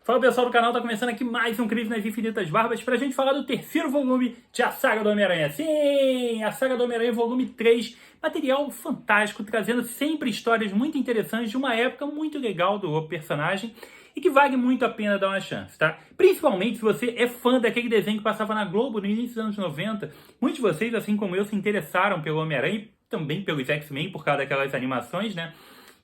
Fala pessoal do canal, tá começando aqui mais um Crise nas Infinitas Barbas pra gente falar do terceiro volume de A Saga do Homem-Aranha. Sim, A Saga do Homem-Aranha volume 3, material fantástico, trazendo sempre histórias muito interessantes de uma época muito legal do personagem e que vale muito a pena dar uma chance, tá? Principalmente se você é fã daquele desenho que passava na Globo no início dos anos 90. Muitos de vocês, assim como eu, se interessaram pelo Homem-Aranha e também pelos X-Men por causa daquelas animações, né?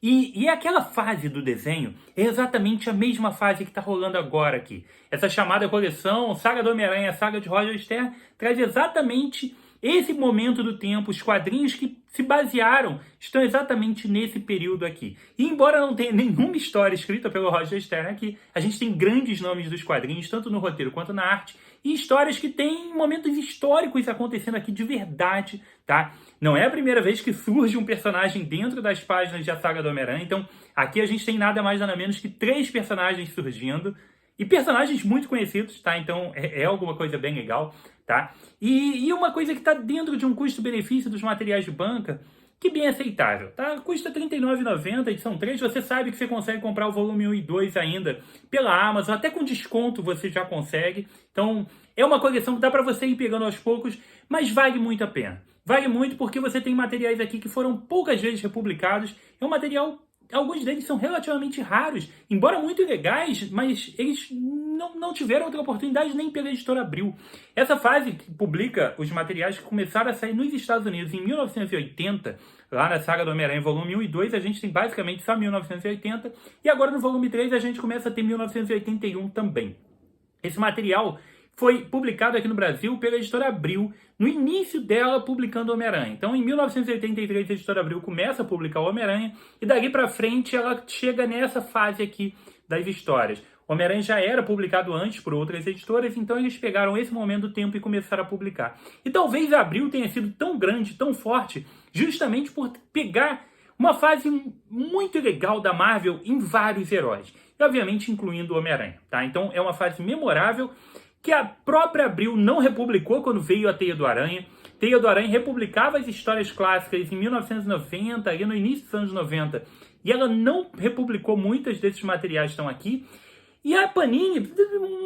E aquela fase do desenho é exatamente a mesma fase que está rolando agora aqui. Essa chamada coleção Saga do Homem-Aranha, Saga de Roger Stern, traz exatamente esse momento do tempo. Os quadrinhos que se basearam estão exatamente nesse período aqui. E embora não tenha nenhuma história escrita pelo Roger Stern aqui, a gente tem grandes nomes dos quadrinhos, tanto no roteiro quanto na arte, e histórias que têm momentos históricos acontecendo aqui de verdade, tá? Não é a primeira vez que surge um personagem dentro das páginas de A Saga do Homem-Aranha, então aqui a gente tem nada mais nada menos que 3 personagens surgindo, e personagens muito conhecidos, tá? Então é alguma coisa bem legal, tá? E uma coisa que está dentro de um custo-benefício dos materiais de banca, que bem aceitável, tá? Custa R$ 39,90, edição 3, você sabe que você consegue comprar o volume 1 e 2 ainda pela Amazon, até com desconto você já consegue. Então, é uma coleção que dá para você ir pegando aos poucos, mas vale muito a pena. Vale muito porque você tem materiais aqui que foram poucas vezes republicados. É um material, alguns deles são relativamente raros, embora muito legais, mas eles não tiveram outra oportunidade nem pela editora Abril. Essa fase que publica os materiais que começaram a sair nos Estados Unidos em 1980, lá na Saga do Homem-Aranha, volume 1 e 2, a gente tem basicamente só 1980, e agora no volume 3 a gente começa a ter 1981 também. Esse material foi publicado aqui no Brasil pela editora Abril, no início dela publicando Homem-Aranha. Então, em 1983, a editora Abril começa a publicar o Homem-Aranha, e dali para frente ela chega nessa fase aqui das histórias. O Homem-Aranha já era publicado antes por outras editoras, então eles pegaram esse momento do tempo e começaram a publicar. E talvez a Abril tenha sido tão grande, tão forte, justamente por pegar uma fase muito legal da Marvel em vários heróis. E, obviamente, incluindo o Homem-Aranha, tá? Então, é uma fase memorável que a própria Abril não republicou quando veio a Teia do Aranha. Teia do Aranha republicava as histórias clássicas em 1990, ali no início dos anos 90, e ela não republicou muitos desses materiais que estão aqui. E a Panini,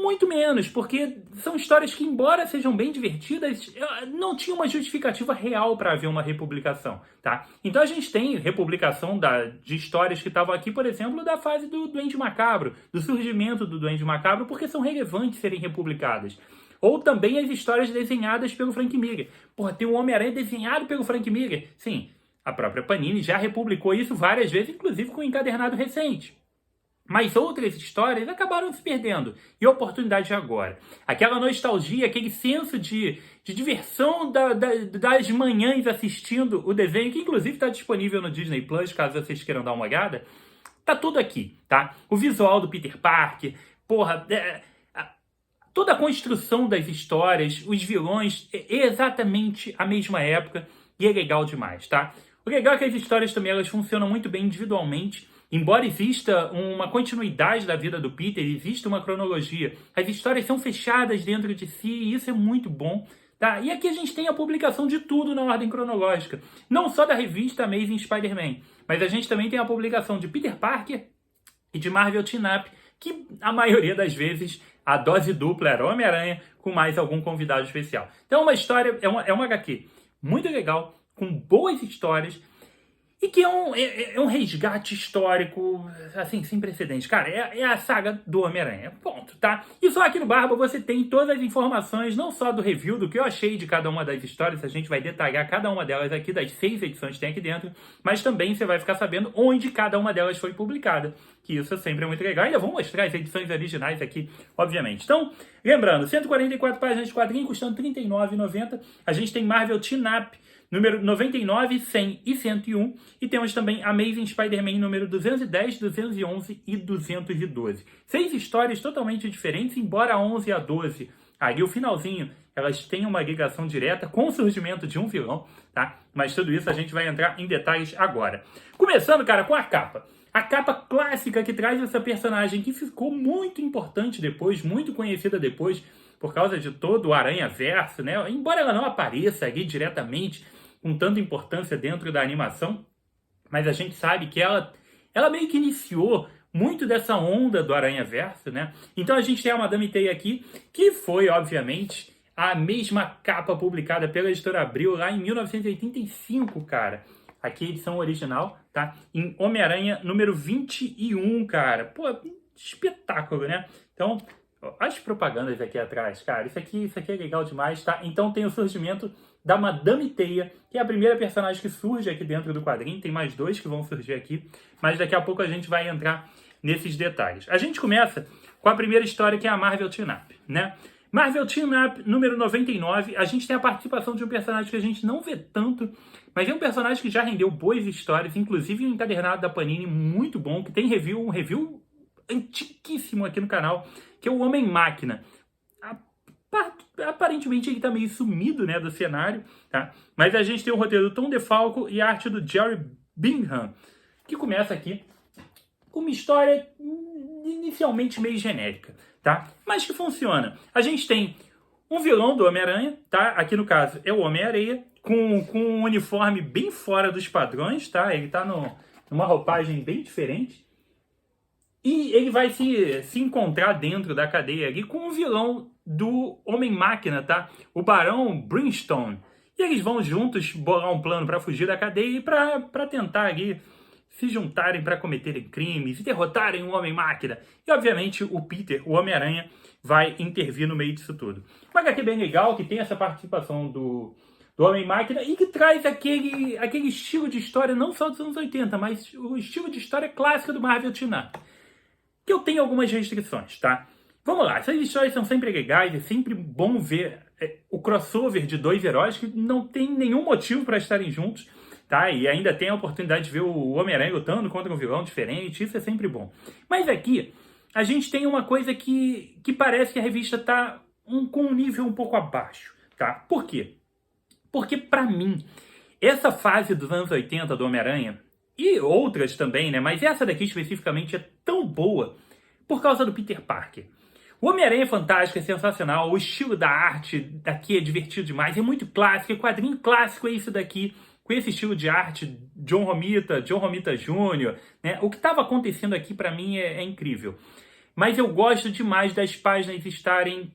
muito menos, porque são histórias que, embora sejam bem divertidas, não tinha uma justificativa real para haver uma republicação, tá? Então a gente tem republicação de histórias que estavam aqui, por exemplo, da fase do Duende Macabro, do surgimento do Duende Macabro, porque são relevantes serem republicadas. Ou também as histórias desenhadas pelo Frank Miller. Porra, tem um Homem-Aranha desenhado pelo Frank Miller. Sim, a própria Panini já republicou isso várias vezes, inclusive com um encadernado recente. Mas outras histórias acabaram se perdendo. E a oportunidade agora. Aquela nostalgia, aquele senso de diversão das manhãs assistindo o desenho, que inclusive está disponível no Disney Plus, caso vocês queiram dar uma olhada. Tá tudo aqui, tá? O visual do Peter Parker, porra, toda a construção das histórias, os vilões, é exatamente a mesma época e é legal demais, tá? O legal é que as histórias também elas funcionam muito bem individualmente. Embora exista uma continuidade da vida do Peter, exista uma cronologia, as histórias são fechadas dentro de si e isso é muito bom. Tá? E aqui a gente tem a publicação de tudo na ordem cronológica. Não só da revista Amazing Spider-Man, mas a gente também tem a publicação de Peter Parker e de Marvel Team-Up, que a maioria das vezes a dose dupla era Homem-Aranha com mais algum convidado especial. Então é uma história, é uma HQ muito legal, com boas histórias, e que é um resgate histórico, assim, sem precedentes. Cara, é a saga do Homem-Aranha. Ponto, tá? E só aqui no Barba você tem todas as informações, não só do review, do que eu achei de cada uma das histórias. A gente vai detalhar cada uma delas aqui, das 6 edições que tem aqui dentro. Mas também você vai ficar sabendo onde cada uma delas foi publicada. Que isso sempre é muito legal. Ainda vou mostrar as edições originais aqui, obviamente. Então, lembrando, 144 páginas de quadrinho, custando R$ 39,90. A gente tem Marvel Team-Up, número 99, 100 e 101. E temos também Amazing Spider-Man número 210, 211 e 212. 6 histórias totalmente diferentes, embora a 11 e a 12, ali o finalzinho, elas têm uma ligação direta com o surgimento de um vilão, tá? Mas tudo isso a gente vai entrar em detalhes agora. Começando, cara, com a capa. A capa clássica que traz essa personagem que ficou muito importante depois, muito conhecida depois, por causa de todo o Aranha-Verso, né? Embora ela não apareça ali diretamente com tanta importância dentro da animação, mas a gente sabe que ela meio que iniciou muito dessa onda do Aranhaverso, né? Então a gente tem a Madame Teia aqui, que foi, obviamente, a mesma capa publicada pela editora Abril lá em 1985, cara. Aqui a edição original, tá? Em Homem-Aranha número 21, cara. Pô, espetáculo, né? Então, as propagandas aqui atrás, cara, isso aqui é legal demais, tá? Então tem o surgimento da Madame Teia, que é a primeira personagem que surge aqui dentro do quadrinho. Tem mais dois que vão surgir aqui, mas daqui a pouco a gente vai entrar nesses detalhes. A gente começa com a primeira história, que é a Marvel Team Up, né? Marvel Team Up número 99, a gente tem a participação de um personagem que a gente não vê tanto, mas é um personagem que já rendeu boas histórias, inclusive um encadernado da Panini muito bom, que tem um review antiquíssimo aqui no canal, que é o Homem-Máquina. Aparentemente ele tá meio sumido, né, do cenário, tá? Mas a gente tem o roteiro do Tom DeFalco e a arte do Jerry Bingham, que começa aqui com uma história inicialmente meio genérica, tá? Mas que funciona. A gente tem um vilão do Homem-Aranha, tá? Aqui no caso é o Homem-Areia, com um uniforme bem fora dos padrões, tá? Ele tá numa roupagem bem diferente. E ele vai se encontrar dentro da cadeia ali com um vilão do Homem-Máquina, tá? O Barão Brimstone. E eles vão juntos bolar um plano para fugir da cadeia e para tentar ali se juntarem para cometerem crimes e derrotarem o Homem-Máquina. E, obviamente, o Peter, o Homem-Aranha, vai intervir no meio disso tudo. Uma HQ bem legal, que tem essa participação do Homem-Máquina e que traz aquele estilo de história, não só dos anos 80, mas o estilo de história clássico do Marvel Team Up. Que eu tenho algumas restrições, tá? Vamos lá, essas histórias são sempre legais, é sempre bom ver o crossover de dois heróis que não tem nenhum motivo para estarem juntos, tá? E ainda tem a oportunidade de ver o Homem-Aranha lutando contra um vilão diferente, isso é sempre bom. Mas aqui, a gente tem uma coisa que parece que a revista tá com um nível um pouco abaixo, tá? Por quê? Porque, pra mim, essa fase dos anos 80 do Homem-Aranha, e outras também, né? Mas essa daqui especificamente é tão boa por causa do Peter Parker. O Homem-Aranha é fantástico, é sensacional, o estilo da arte daqui é divertido demais, é muito clássico, é quadrinho clássico, é isso daqui, com esse estilo de arte, John Romita Jr., né? O que estava acontecendo aqui para mim é incrível. Mas eu gosto demais das páginas estarem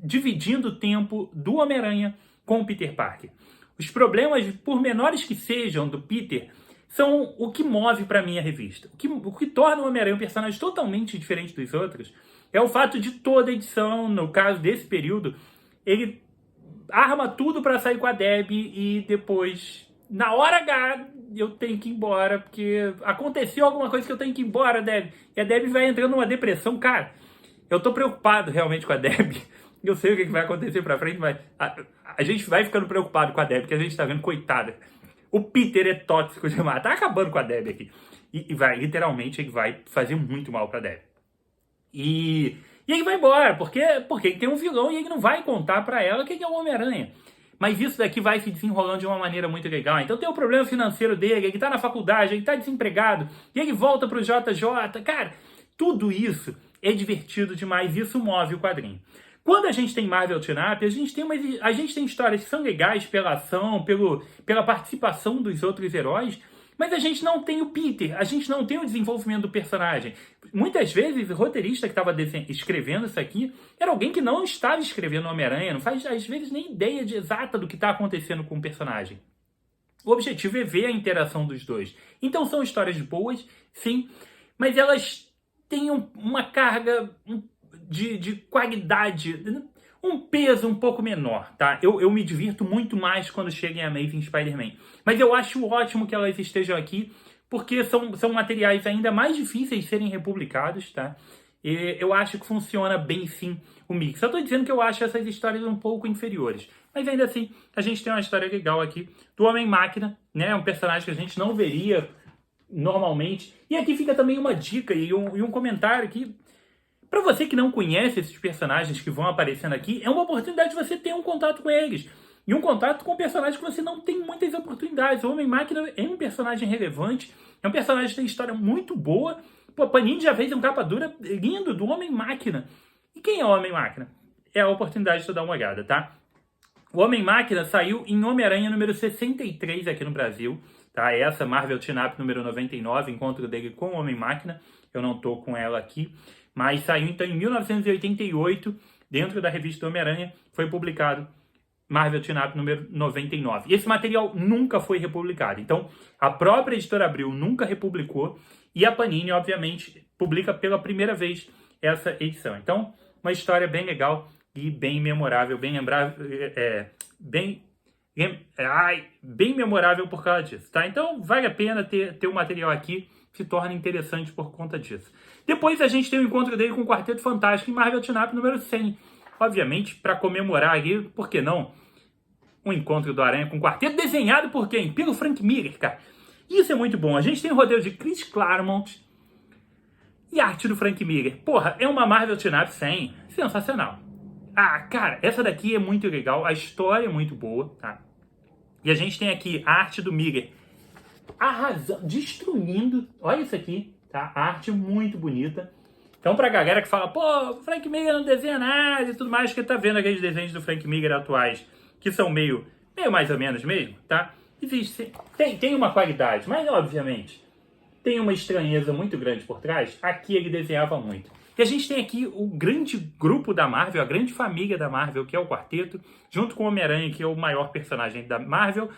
dividindo o tempo do Homem-Aranha com o Peter Parker. Os problemas, por menores que sejam, do Peter, são o que move para mim a revista. O que torna o Homem-Aranha um personagem totalmente diferente dos outros é o fato de toda edição, no caso desse período, ele arma tudo para sair com a Debbie e depois, na hora H, eu tenho que ir embora, porque aconteceu alguma coisa que eu tenho que ir embora, Debbie. E a Debbie vai entrando numa depressão. Cara, eu tô preocupado realmente com a Debbie. Eu sei o que vai acontecer pra frente, mas a gente vai ficando preocupado com a Debbie, porque a gente tá vendo, coitada. O Peter é tóxico demais, tá acabando com a Debbie aqui. E vai, literalmente, ele vai fazer muito mal pra Debbie. E ele vai embora, porque ele tem um vilão e ele não vai contar pra ela que ele é o Homem-Aranha. Mas isso daqui vai se desenrolando de uma maneira muito legal. Então tem o problema financeiro dele, ele tá na faculdade, ele tá desempregado, e ele volta pro JJ. Cara, tudo isso é divertido demais, isso move o quadrinho. Quando a gente tem Marvel Team Up, a gente tem histórias que são legais pela ação, pela participação dos outros heróis, mas a gente não tem o Peter, a gente não tem o desenvolvimento do personagem. Muitas vezes o roteirista que estava escrevendo isso aqui era alguém que não estava escrevendo Homem-Aranha, não faz às vezes nem ideia exata do que está acontecendo com o personagem. O objetivo é ver a interação dos dois. Então são histórias boas, sim, mas elas têm uma carga de qualidade, um peso um pouco menor, tá? Eu me divirto muito mais quando chega em Amazing Spider-Man. Mas eu acho ótimo que elas estejam aqui, porque são materiais ainda mais difíceis de serem republicados, tá? E eu acho que funciona bem, sim, o mix. Eu tô dizendo que eu acho essas histórias um pouco inferiores. Mas ainda assim, a gente tem uma história legal aqui do Homem-Máquina, né? Um personagem que a gente não veria normalmente. E aqui fica também uma dica e um comentário que, para você que não conhece esses personagens que vão aparecendo aqui, é uma oportunidade de você ter um contato com eles. E um contato com personagens que você não tem muitas oportunidades. O Homem-Máquina é um personagem relevante, é um personagem que tem história muito boa. Pô, Panini já fez um capa dura lindo do Homem-Máquina. E quem é o Homem-Máquina? É a oportunidade de tu dar uma olhada, tá? O Homem-Máquina saiu em Homem-Aranha número 63 aqui no Brasil. Tá? Essa Marvel Team Up número 99, encontro dele com o Homem-Máquina. eu não tô com ela aqui, mas saiu então em 1988, dentro da revista do Homem-Aranha, foi publicado Marvel Team Up número 99. Esse material nunca foi republicado, então a própria editora Abril nunca republicou e a Panini, obviamente, publica pela primeira vez essa edição. Então, uma história bem legal e bem memorável, bem lembrável, bem memorável por causa disso, tá? Então, vale a pena ter o material aqui, se torna interessante por conta disso. Depois a gente tem o encontro dele com o Quarteto Fantástico em Marvel Team Up número 100. Obviamente, para comemorar aqui, por que não? Um encontro do Aranha com o quarteto desenhado por quem? Pelo Frank Miller, cara. Isso é muito bom. A gente tem o roteiro de Chris Claremont e arte do Frank Miller. Porra, é uma Marvel Team Up 100. Sensacional. Ah, cara, essa daqui é muito legal. A história é muito boa, tá? E a gente tem aqui a arte do Miller arrasando, destruindo. Olha isso aqui, tá? A arte muito bonita. Então, pra galera que fala, pô, o Frank Miller não desenha nada e tudo mais, que tá vendo aqueles desenhos do Frank Miller atuais, que são meio mais ou menos mesmo, tá? Existe, tem uma qualidade, mas obviamente tem uma estranheza muito grande por trás. Aqui ele desenhava muito. E a gente tem aqui o grande grupo da Marvel, a grande família da Marvel, que é o Quarteto, junto com o Homem-Aranha, que é o maior personagem da Marvel,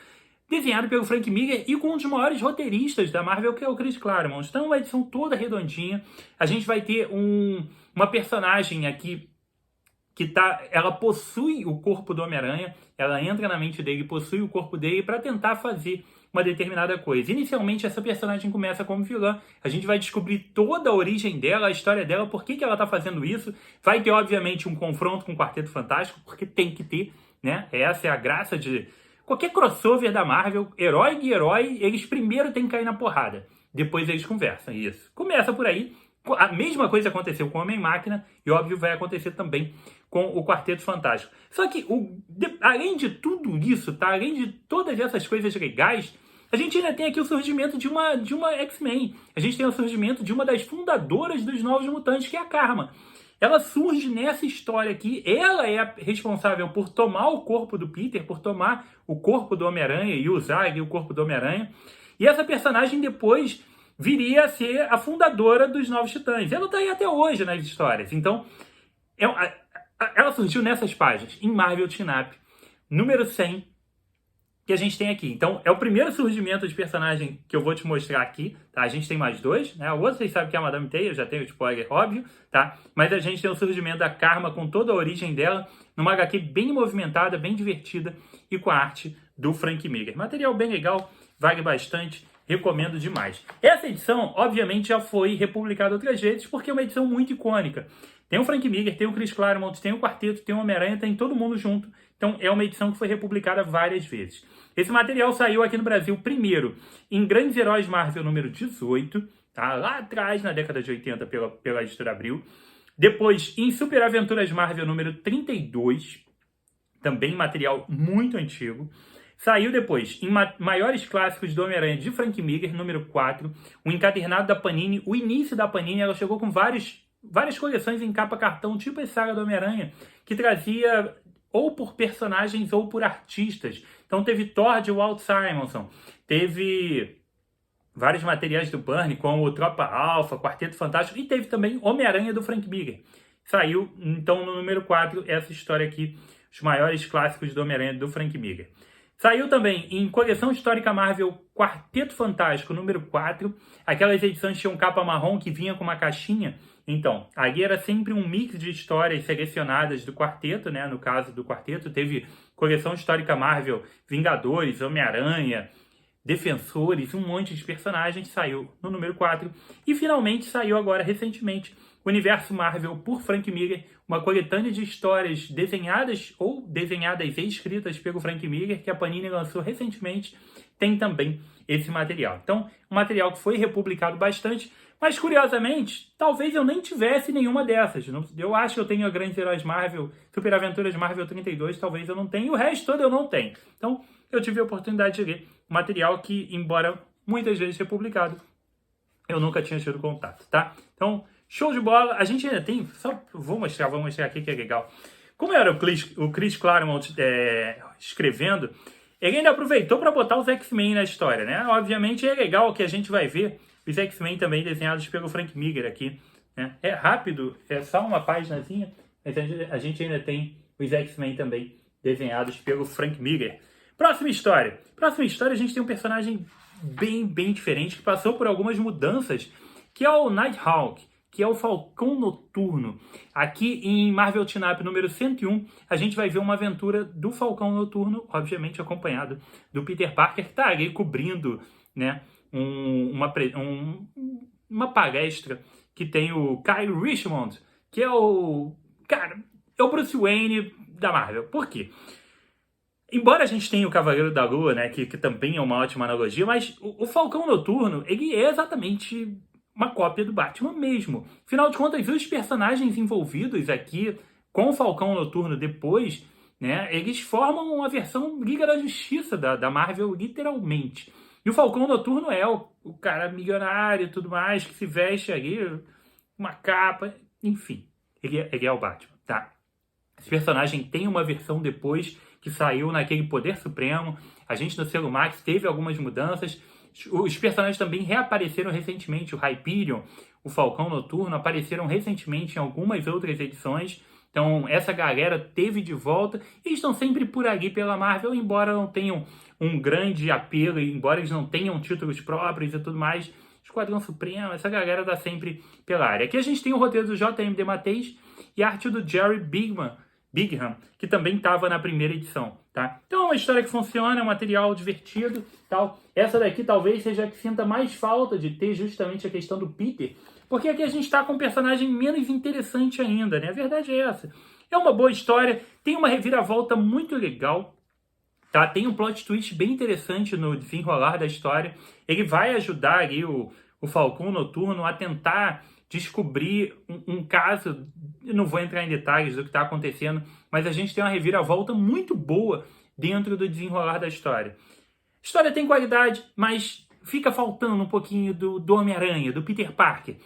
desenhado pelo Frank Miller e com um dos maiores roteiristas da Marvel, que é o Chris Claremont. Então, uma edição toda redondinha. A gente vai ter uma personagem aqui que ela possui o corpo do Homem-Aranha, ela entra na mente dele, possui o corpo dele para tentar fazer uma determinada coisa. Inicialmente, essa personagem começa como vilã. A gente vai descobrir toda a origem dela, a história dela, por que ela está fazendo isso. Vai ter, obviamente, um confronto com o Quarteto Fantástico, porque tem que ter, né? Essa é a graça de qualquer crossover da Marvel. Herói e herói, eles primeiro têm que cair na porrada. Depois eles conversam, isso. Começa por aí. A mesma coisa aconteceu com o Homem-Máquina e, óbvio, vai acontecer também com o Quarteto Fantástico. Só que, além de tudo isso, tá? Além de todas essas coisas legais, a gente ainda tem aqui o surgimento de uma X-Men. A gente tem o surgimento de uma das fundadoras dos Novos Mutantes, que é a Karma. Ela surge nessa história aqui. Ela é a responsável por tomar o corpo do Peter, por tomar o corpo do Homem-Aranha e usar ali o corpo do Homem-Aranha. E essa personagem depois viria a ser a fundadora dos Novos Titãs. Ela está aí até hoje nas histórias. Então, ela surgiu nessas páginas, em Marvel Team Up, número 100, que a gente tem aqui. Então, é o primeiro surgimento de personagem que eu vou te mostrar aqui, tá? A gente tem mais dois, né? O outro vocês sabem que é a Madame Teia, eu já tenho o spoiler, óbvio, tá? Mas a gente tem o surgimento da Karma com toda a origem dela, numa HQ bem movimentada, bem divertida e com a arte do Frank Miller. Material bem legal, vale bastante. Recomendo demais. Essa edição, obviamente, já foi republicada outras vezes, porque é uma edição muito icônica. Tem o Frank Miller, tem o Chris Claremont, tem o Quarteto, tem o Homem-Aranha, tem todo mundo junto. Então, é uma edição que foi republicada várias vezes. Esse material saiu aqui no Brasil, primeiro, em Grandes Heróis Marvel número 18, tá? Lá atrás, na década de 80, pela editora Abril. Depois, em Super Aventuras Marvel número 32, também material muito antigo. Saiu depois em Maiores Clássicos do Homem-Aranha de Frank Miller, número 4, o encadernado da Panini, o início da Panini, ela chegou com várias coleções em capa cartão, tipo a saga do Homem-Aranha, que trazia ou por personagens ou por artistas. Então teve Thor de Walt Simonson, teve vários materiais do Byrne, como o Tropa Alpha, Quarteto Fantástico, e teve também Homem-Aranha do Frank Miller. Saiu, então, no número 4, essa história aqui, os Maiores Clássicos do Homem-Aranha do Frank Miller. Saiu também em Coleção Histórica Marvel Quarteto Fantástico, número 4. Aquelas edições tinham capa marrom que vinha com uma caixinha. Então, ali era sempre um mix de histórias selecionadas do quarteto, né? No caso do quarteto, teve Coleção Histórica Marvel Vingadores, Homem-Aranha, Defensores, um monte de personagens. Saiu no número 4. E finalmente saiu agora, recentemente, Universo Marvel por Frank Miller, uma coletânea de histórias desenhadas e escritas pelo Frank Miller, que a Panini lançou recentemente, tem também esse material. Então, um material que foi republicado bastante, mas curiosamente, talvez eu nem tivesse nenhuma dessas. Eu acho que eu tenho a Grandes Heróis Marvel, Super Aventuras Marvel 32, talvez eu não tenha, e o resto todo eu não tenho. Então, eu tive a oportunidade de ler um material que, embora muitas vezes republicado, eu nunca tinha tido contato, tá? Então, show de bola. A gente ainda tem... Só vou mostrar aqui que é legal. Como era o Chris Claremont escrevendo, ele ainda aproveitou para botar os X-Men na história, né? Obviamente é legal que a gente vai ver os X-Men também desenhados pelo Frank Miller aqui, né? É rápido, é só uma paginazinha, mas a gente ainda tem os X-Men também desenhados pelo Frank Miller. Próxima história. Próxima história, a gente tem um personagem bem diferente, que passou por algumas mudanças, que é o Nighthawk, que é o Falcão Noturno. Aqui em Marvel Team-Up número 101, a gente vai ver uma aventura do Falcão Noturno, obviamente acompanhado do Peter Parker, que está ali cobrindo, né, uma palestra que tem o Kyle Richmond, que é o... Cara, é o Bruce Wayne da Marvel. Por quê? Embora a gente tenha o Cavaleiro da Lua, né, que também é uma ótima analogia, mas o Falcão Noturno, ele é exatamente uma cópia do Batman mesmo. Afinal de contas, os personagens envolvidos aqui com o Falcão Noturno depois, né, eles formam uma versão Liga da Justiça da Marvel, literalmente. E o Falcão Noturno é o cara milionário e tudo mais, que se veste ali, uma capa, enfim. Ele é o Batman, tá? Esse personagem tem uma versão depois que saiu naquele Poder Supremo. A gente no Selo Max teve algumas mudanças. Os personagens também reapareceram recentemente. O Hyperion, o Falcão Noturno, apareceram recentemente em algumas outras edições. Então essa galera teve de volta. E estão sempre por ali pela Marvel, embora não tenham um grande apelo, embora eles não tenham títulos próprios e tudo mais. Esquadrão Supremo, essa galera tá sempre pela área. Aqui a gente tem o roteiro do J.M. DeMatteis e a arte do Jerry Bigham, que também estava na primeira edição, tá? Então é uma história que funciona, é um material divertido, tal. Essa daqui talvez seja a que sinta mais falta de ter justamente a questão do Peter, porque aqui a gente está com um personagem menos interessante ainda, né? A verdade é essa. É uma boa história, tem uma reviravolta muito legal, tá? Tem um plot twist bem interessante no desenrolar da história. Ele vai ajudar ali o Falcão Noturno a tentar descobrir um caso. Eu não vou entrar em detalhes do que está acontecendo, mas a gente tem uma reviravolta muito boa dentro do desenrolar da história. A história tem qualidade, mas fica faltando um pouquinho do Homem-Aranha, do Peter Parker.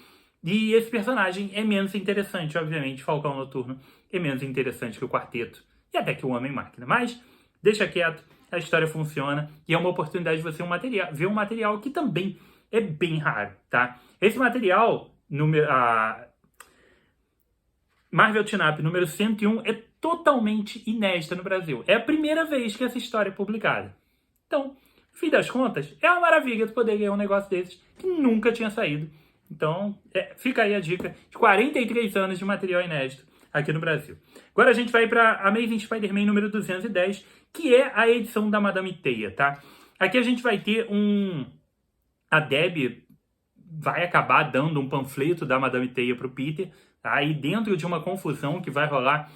E esse personagem é menos interessante, obviamente. Falcão Noturno é menos interessante que o Quarteto e até que o Homem-Máquina. Mas deixa quieto, a história funciona e é uma oportunidade de você ver um material que também é bem raro, tá? Esse material, Marvel Team-Up número 101, é totalmente inédita no Brasil. É a primeira vez que essa história é publicada. Então, no fim das contas, é uma maravilha tu poder ganhar um negócio desses que nunca tinha saído. Então, fica aí a dica de 43 anos de material inédito aqui no Brasil. Agora a gente vai para Amazing Spider-Man número 210, que é a edição da Madame Teia, tá? Aqui a gente vai ter a Debbie vai acabar dando um panfleto da Madame Teia para o Peter, tá? E dentro de uma confusão que vai rolar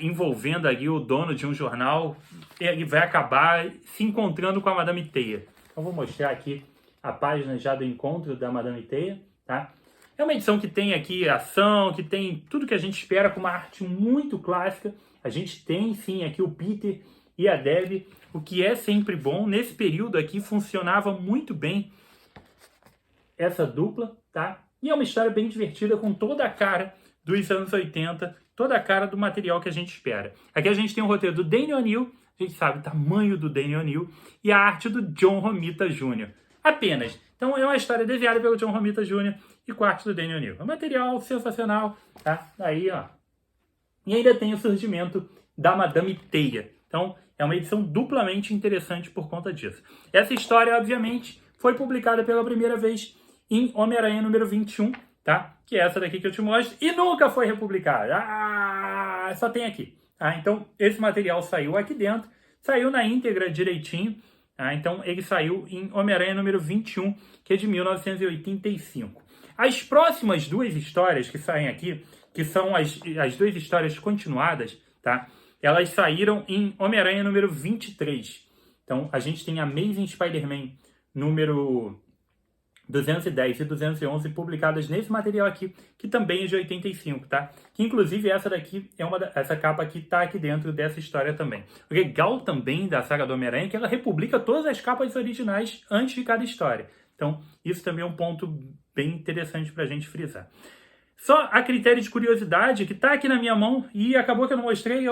envolvendo ali o dono de um jornal, ele vai acabar se encontrando com a Madame Teia. Então vou mostrar aqui a página já do encontro da Madame Teia, tá? É uma edição que tem aqui ação, que tem tudo que a gente espera, com uma arte muito clássica. A gente tem, sim, aqui o Peter e a Debbie, o que é sempre bom. Nesse período aqui funcionava muito bem essa dupla, tá? E é uma história bem divertida, com toda a cara dos anos 80, toda a cara do material que a gente espera. Aqui a gente tem o roteiro do Danny O'Neill, a gente sabe o tamanho do Danny O'Neill, e a arte do John Romita Jr. Apenas. Então é uma história desenhada pelo John Romita Jr. e com a arte do Danny O'Neill. É um material sensacional, tá? Aí, ó. E ainda tem o surgimento da Madame Teia. Então é uma edição duplamente interessante por conta disso. Essa história, obviamente, foi publicada pela primeira vez em Homem-Aranha número 21, tá? Que é essa daqui que eu te mostro, e nunca foi republicada. Só tem aqui. Tá? Então, esse material saiu aqui dentro, saiu na íntegra direitinho, tá? Então, ele saiu em Homem-Aranha número 21, que é de 1985. As próximas duas histórias que saem aqui, que são as duas histórias continuadas, tá? Elas saíram em Homem-Aranha número 23. Então, a gente tem Amazing Spider-Man número 210 e 211 publicadas nesse material aqui, que também é de 85, tá? Que inclusive essa daqui essa capa aqui tá aqui dentro dessa história também. O legal também da saga do Homem-Aranha é que ela republica todas as capas originais antes de cada história. Então, isso também é um ponto bem interessante pra gente frisar. Só a critério de curiosidade, que tá aqui na minha mão e acabou que eu não mostrei,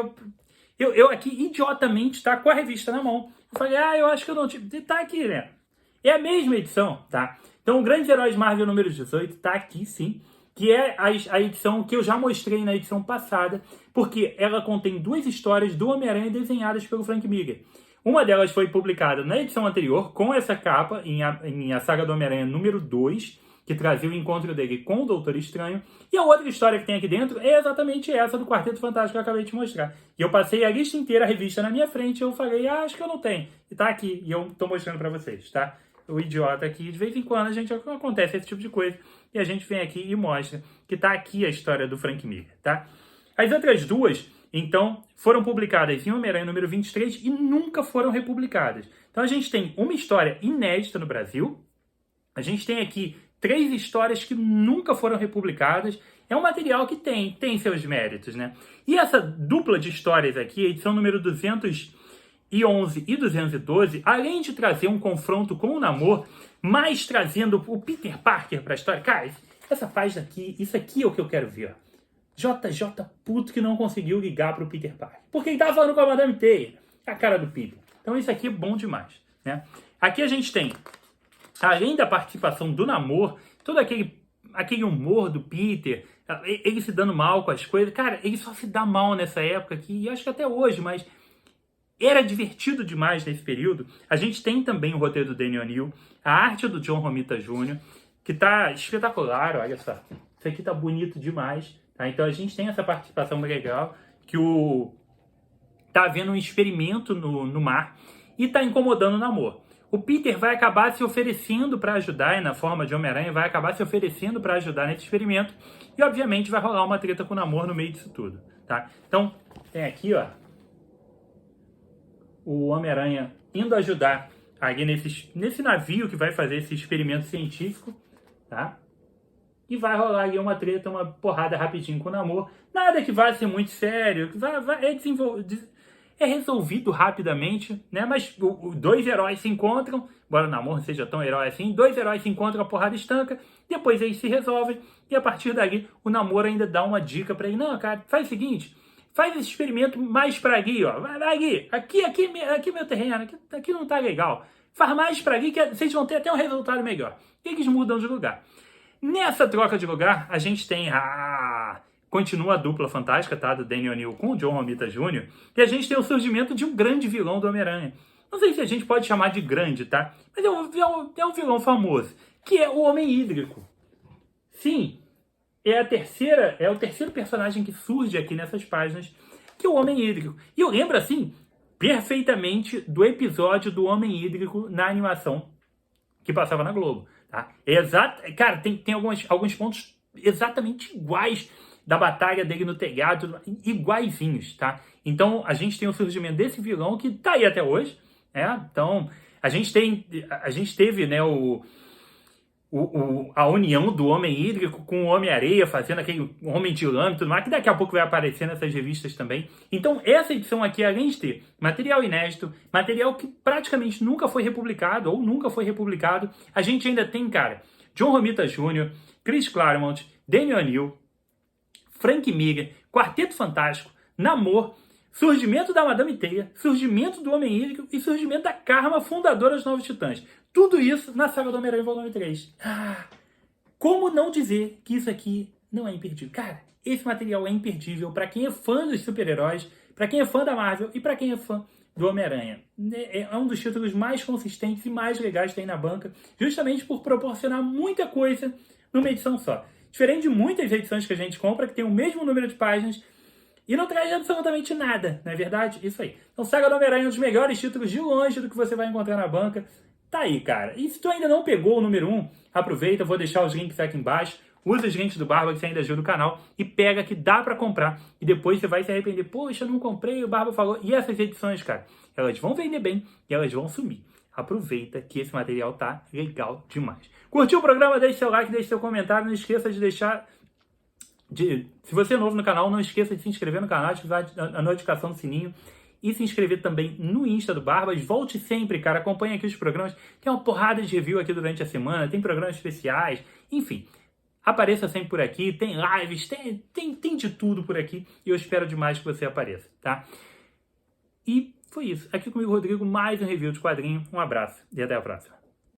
eu aqui idiotamente, tá com a revista na mão. Eu falei, eu acho que eu não tive. Tá aqui, né? É a mesma edição, tá? Então, o Grandes Heróis Marvel número 18 tá aqui, sim, que é a edição que eu já mostrei na edição passada, porque ela contém 2 histórias do Homem-Aranha desenhadas pelo Frank Miller. Uma delas foi publicada na edição anterior, com essa capa, em a Saga do Homem-Aranha número 2, que trazia o encontro dele com o Doutor Estranho. E a outra história que tem aqui dentro é exatamente essa do Quarteto Fantástico que eu acabei de te mostrar. E eu passei a lista inteira, a revista na minha frente, e eu falei, acho que eu não tenho. E tá aqui, e eu tô mostrando pra vocês, tá? O idiota aqui, de vez em quando a gente acontece esse tipo de coisa, e a gente vem aqui e mostra que tá aqui a história do Frank Miller, tá? As outras 2, então, foram publicadas em Homem-Aranha número 23 e nunca foram republicadas. Então a gente tem uma história inédita no Brasil, a gente tem aqui 3 histórias que nunca foram republicadas. É um material que tem seus méritos, né? E essa dupla de histórias aqui, a edição número 211 e 212, além de trazer um confronto com o Namor, mas trazendo o Peter Parker para a história. Cara, essa página aqui, isso aqui é o que eu quero ver, ó. JJ puto que não conseguiu ligar pro Peter Parker. Porque ele tava falando com a Madame Teia. É a cara do Peter. Então isso aqui é bom demais, né? Aqui a gente tem, além da participação do Namor, todo aquele humor do Peter, ele se dando mal com as coisas. Cara, ele só se dá mal nessa época aqui, e acho que até hoje, mas era divertido demais nesse período. A gente tem também o roteiro do Daniel O'Neil, a arte do John Romita Jr., que tá espetacular, olha só. Isso aqui tá bonito demais. Tá? Então a gente tem essa participação legal, que tá havendo um experimento no mar e tá incomodando o Namor. O Peter vai acabar se oferecendo para ajudar, na forma de Homem-Aranha, vai acabar se oferecendo para ajudar nesse experimento e obviamente vai rolar uma treta com o Namor no meio disso tudo. Tá? Então tem aqui, ó, o Homem-Aranha indo ajudar ali nesse navio que vai fazer esse experimento científico, tá? E vai rolar ali uma treta, uma porrada rapidinho com o Namor. Nada que vá ser muito sério, é resolvido rapidamente, né? Mas 2 heróis se encontram, embora o Namor não seja tão herói assim, 2 heróis se encontram, a porrada estanca, depois eles se resolvem, e a partir dali o Namor ainda dá uma dica pra ele, não, cara, faz o seguinte, faz esse experimento mais pra ali, ó, vai ali, aqui meu terreno, aqui não tá legal, faz mais pra ali que vocês vão ter até um resultado melhor. E eles mudam de lugar. Nessa troca de lugar, a gente tem continua a dupla fantástica, tá? Do Daniel O'Neil com o John Romita Jr. E a gente tem o surgimento de um grande vilão do Homem-Aranha. Não sei se a gente pode chamar de grande, tá? Mas é um vilão famoso, que é o Homem Hídrico. Sim, é o terceiro personagem que surge aqui nessas páginas, que é o Homem Hídrico. E eu lembro, assim, perfeitamente do episódio do Homem Hídrico na animação que passava na Globo. Tá? Cara, tem alguns pontos exatamente iguais da batalha dele no telhado, iguaizinhos, tá? Então, a gente tem o surgimento desse vilão que tá aí até hoje, né? Então, a gente teve, né, a união do Homem Hídrico com o Homem-Areia, fazendo aquele Homem de Lama e tudo mais, que daqui a pouco vai aparecer nessas revistas também. Então, essa edição aqui, além de ter material inédito, material que praticamente nunca foi republicado, ou nunca foi republicado, a gente ainda tem, cara, John Romita Jr., Chris Claremont, Daniel O'Neil, Frank Miller, Quarteto Fantástico, Namor, surgimento da Madame Teia, surgimento do Homem Hídrico e surgimento da Karma, fundadora dos Novos Titãs. Tudo isso na saga do Homem-Aranha volume 3. Como não dizer que isso aqui não é imperdível? Cara, esse material é imperdível para quem é fã dos super-heróis, para quem é fã da Marvel e para quem é fã do Homem-Aranha. É um dos títulos mais consistentes e mais legais que tem na banca, justamente por proporcionar muita coisa numa edição só. Diferente de muitas edições que a gente compra, que tem o mesmo número de páginas e não traz absolutamente nada, não é verdade? Isso aí. Então, Saga do Homem-Aranha é um dos melhores títulos de longe do que você vai encontrar na banca. Tá aí, cara. E se tu ainda não pegou o número 1, aproveita, vou deixar os links aqui embaixo. Usa os links do Barba, que você ainda ajuda o canal, e pega que dá pra comprar. E depois você vai se arrepender. Poxa, eu não comprei, o Barba falou. E essas edições, cara, elas vão vender bem e elas vão sumir. Aproveita que esse material tá legal demais. Curtiu o programa? Deixe seu like, deixe seu comentário. Não esqueça de deixar... Se você é novo no canal, não esqueça de se inscrever no canal, ativar a notificação do sininho e se inscrever também no Insta do Barbas. Volte sempre, cara. Acompanhe aqui os programas. Tem uma porrada de review aqui durante a semana. Tem programas especiais. Enfim, apareça sempre por aqui. Tem lives, tem de tudo por aqui. E eu espero demais que você apareça, tá? E foi isso. Aqui comigo, Rodrigo, mais um review de quadrinho. Um abraço e até a próxima.